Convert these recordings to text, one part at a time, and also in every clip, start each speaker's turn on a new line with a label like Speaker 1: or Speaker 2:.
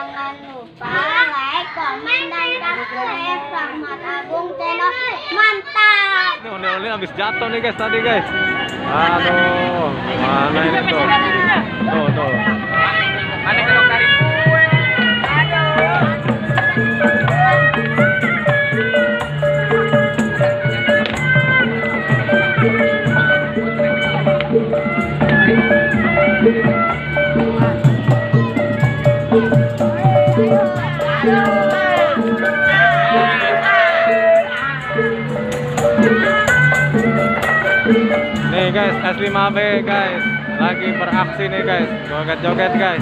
Speaker 1: Jangan lupa like, komen, dan subscribe Rahmat Agung channel. Mantap.
Speaker 2: Ini oleh-oleh habis jatuh nih guys tadi guys. Aduh, mana ini tuh? Tuh.
Speaker 3: Mana kalau tarik kue?
Speaker 2: Nih guys, S5B guys, lagi beraksi nih guys, joget-joget guys.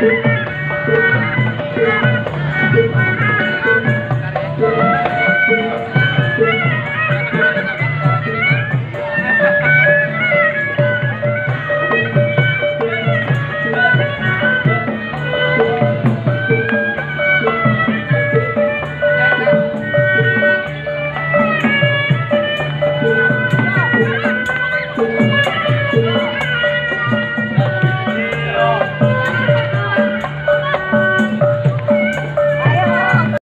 Speaker 3: Thank you.